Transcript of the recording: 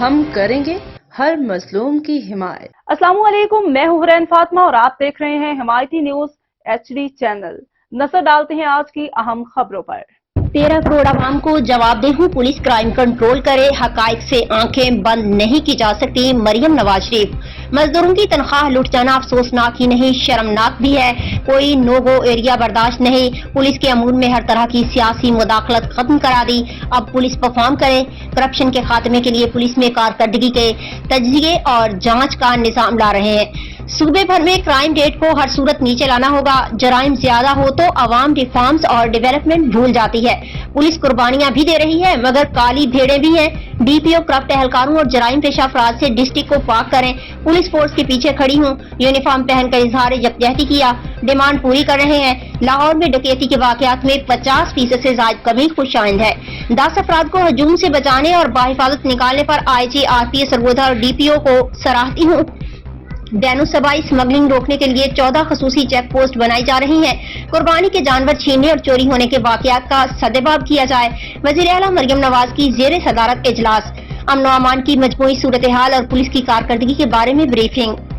ہم کریں گے ہر مظلوم کی حمایت۔ السلام علیکم، میں ہوں حرین فاطمہ اور آپ دیکھ رہے ہیں حمایتی نیوز HD چینل۔ نظر ڈالتے ہیں آج کی اہم خبروں پر۔ 13 کروڑ عوام کو جواب دہ پولیس کرائم کنٹرول کرے، حقائق سے آنکھیں بند نہیں کی جا سکتی، مریم نواز شریف۔ مزدوروں کی تنخواہ لٹ جانا افسوسناک ہی نہیں شرمناک بھی ہے، کوئی نو گو ایریا برداشت نہیں۔ پولیس کے امور میں ہر طرح کی سیاسی مداخلت ختم کرا دی، اب پولیس پرفارم کرے۔ کرپشن کے خاتمے کے لیے پولیس میں کارکردگی کے تجزیے اور جانچ کا نظام لا رہے ہیں۔ صوبے بھر میں کرائم ریٹ کو ہر صورت نیچے لانا ہوگا، جرائم زیادہ ہو تو عوام ریفارمز اور ڈیولپمنٹ بھول جاتی ہے۔ پولیس قربانیاں بھی دے رہی ہے مگر کالی بھیڑیں بھی ہیں۔ DPO کرپٹ اہلکاروں اور جرائم پیشہ افراد سے ڈسٹرکٹ کو پاک کریں۔ پولیس فورس کے پیچھے کھڑی ہوں، یونیفارم پہن کر اظہار یکجہتی کیا، ڈیمانڈ پوری کر رہے ہیں۔ لاہور میں ڈکیتی کے واقعات میں 50% سے زائد کمی خوش آئند ہے۔ 10 افراد کو ہجوم سے بچانے اور باحفاظت نکالنے پر IG RPS سرگودا اور DPO کو سراہتی ہوں۔ بین الصوبائی اسمگلنگ روکنے کے لیے 14 خصوصی چیک پوسٹ بنائی جا رہی ہیں۔ قربانی کے جانور چھیننے اور چوری ہونے کے واقعات کا سدباب کیا جائے۔ وزیر اعلیٰ مریم نواز کی زیر صدارت اجلاس، امن و امان کی مجموعی صورتحال اور پولیس کی کارکردگی کے بارے میں بریفنگ۔